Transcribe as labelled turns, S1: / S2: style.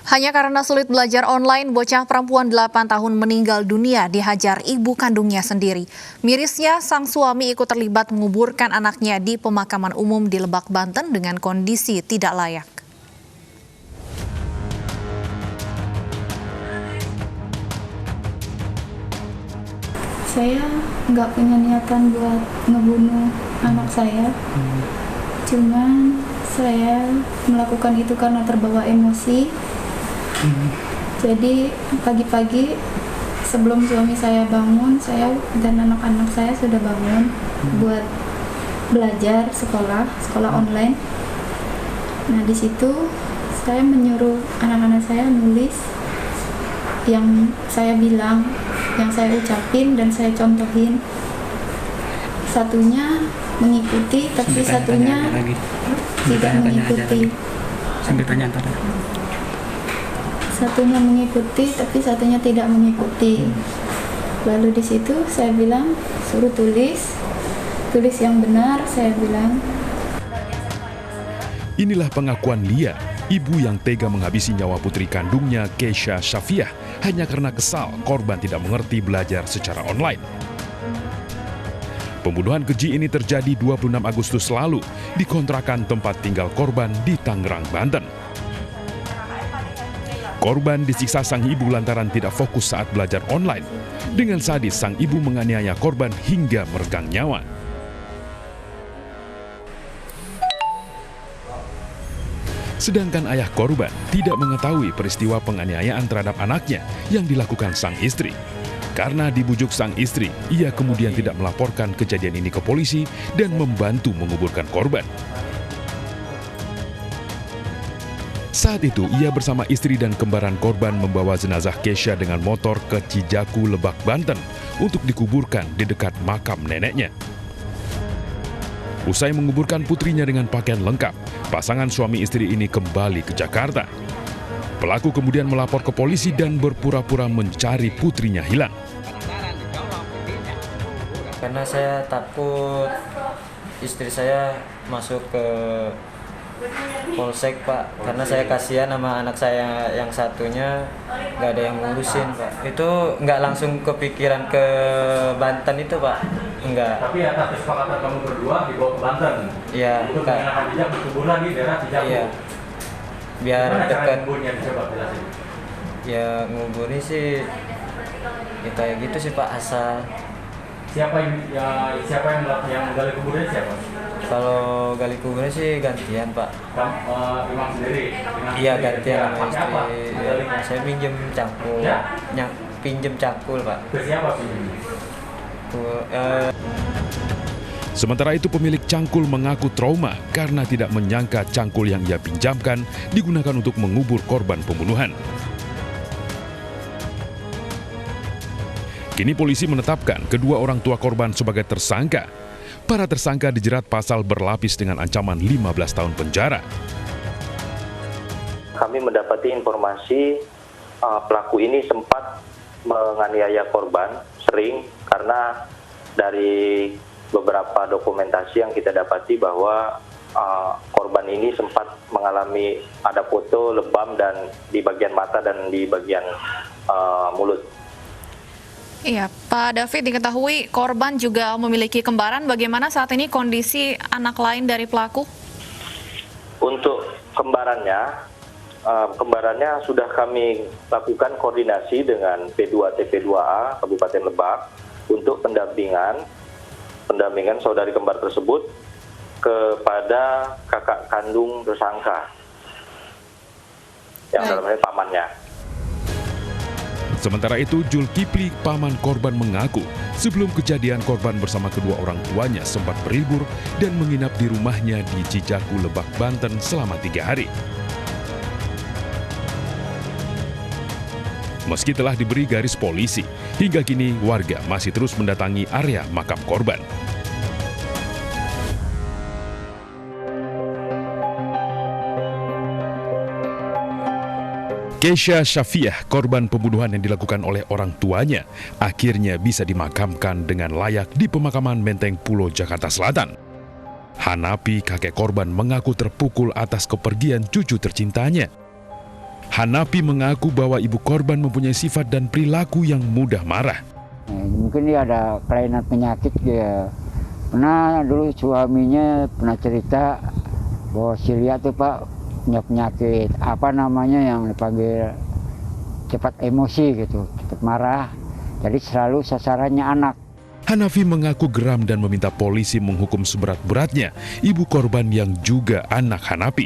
S1: Hanya karena sulit belajar online, bocah perempuan 8 tahun meninggal dunia dihajar ibu kandungnya sendiri. Mirisnya, sang suami ikut terlibat menguburkan anaknya di pemakaman umum di Lebak, Banten dengan kondisi tidak layak.
S2: Saya nggak punya niatan buat ngebunuh anak saya. Cuman saya melakukan itu karena terbawa emosi. Jadi pagi-pagi sebelum suami saya bangun, saya dan anak-anak saya sudah bangun buat belajar sekolah online. Nah, di situ saya menyuruh anak-anak saya nulis yang saya bilang, yang saya ucapin dan saya contohin. Satunya mengikuti, tapi satunya tidak mengikuti. Satunya mengikuti, tapi satunya tidak mengikuti. Lalu di situ saya bilang, suruh tulis yang benar, saya bilang.
S3: Inilah pengakuan Lia, ibu yang tega menghabisi nyawa putri kandungnya Keisha Shafiah hanya karena kesal korban tidak mengerti belajar secara online. Pembunuhan keji ini terjadi 26 Agustus lalu di kontrakan tempat tinggal korban di Tangerang, Banten. Korban disiksa sang ibu lantaran tidak fokus saat belajar online. Dengan sadis, sang ibu menganiaya korban hingga meregang nyawa. Sedangkan ayah korban tidak mengetahui peristiwa penganiayaan terhadap anaknya yang dilakukan sang istri. Karena dibujuk sang istri, ia kemudian tidak melaporkan kejadian ini ke polisi dan membantu menguburkan korban. Saat itu, ia bersama istri dan kembaran korban membawa jenazah Keisha dengan motor ke Cijaku, Lebak, Banten untuk dikuburkan di dekat makam neneknya. Usai menguburkan putrinya dengan pakaian lengkap, pasangan suami istri ini kembali ke Jakarta. Pelaku kemudian melapor ke polisi dan berpura-pura mencari putrinya hilang.
S4: Karena saya takut istri saya masuk ke polsek, Pak, karena saya kasihan sama anak saya yang satunya nggak ada yang ngurusin, Pak. Itu nggak langsung kepikiran ke Banten itu, Pak, enggak.
S5: Tapi atas kesepakatan kamu berdua dibawa ke Banten.
S4: Iya.
S5: Untuk mengenakan jejak perkebunan di daerah Cijaku.
S4: Iya. Biar dekat.
S5: Coba jelasin.
S4: Ya nguburnya sih, ya kayak gitu sih, Pak, asal.
S5: Siapa yang menggali kuburnya siapa?
S4: Kalau gali kuburnya sih gantian, Pak.
S5: Imam sendiri?
S4: Iya, gantian sama
S5: Siapa?
S4: istri. Ya, saya pinjem cangkul.
S5: Ya?
S4: Pinjem cangkul, Pak.
S5: Ke siapa sih?
S3: Sementara itu pemilik cangkul mengaku trauma karena tidak menyangka cangkul yang ia pinjamkan digunakan untuk mengubur korban pembunuhan. Kini polisi menetapkan kedua orang tua korban sebagai tersangka. Para tersangka dijerat pasal berlapis dengan ancaman 15 tahun penjara.
S6: Kami mendapati informasi pelaku ini sempat menganiaya korban, sering, karena dari beberapa dokumentasi yang kita dapati bahwa korban ini sempat mengalami ada foto lebam dan di bagian mata dan di bagian mulut.
S1: Iya, Pak David, diketahui korban juga memiliki kembaran. Bagaimana saat ini kondisi anak lain dari pelaku?
S6: Untuk kembarannya sudah kami lakukan koordinasi dengan P2 TP2A Kabupaten Lebak untuk pendampingan saudari kembar tersebut kepada kakak kandung tersangka yang dalam hal pamannya.
S3: Sementara itu, Julkipli, paman korban mengaku sebelum kejadian korban bersama kedua orang tuanya sempat berlibur dan menginap di rumahnya di Cijaku, Lebak, Banten selama 3 hari. Meski telah diberi garis polisi, hingga kini warga masih terus mendatangi area makam korban. Keisha Shafiah, korban pembunuhan yang dilakukan oleh orang tuanya, akhirnya bisa dimakamkan dengan layak di pemakaman Menteng Pulo, Jakarta Selatan. Hanapi, kakek korban, mengaku terpukul atas kepergian cucu tercintanya. Hanafi mengaku bahwa ibu korban mempunyai sifat dan perilaku yang mudah marah.
S7: Mungkin dia ada kelainan penyakit dia. Pernah dulu suaminya pernah cerita bahwa si Lia tuh Pak punya penyakit apa namanya yang dipanggil cepat emosi gitu, cepat marah. Jadi selalu sasarannya anak.
S3: Hanafi mengaku geram dan meminta polisi menghukum seberat-beratnya ibu korban yang juga anak Hanafi.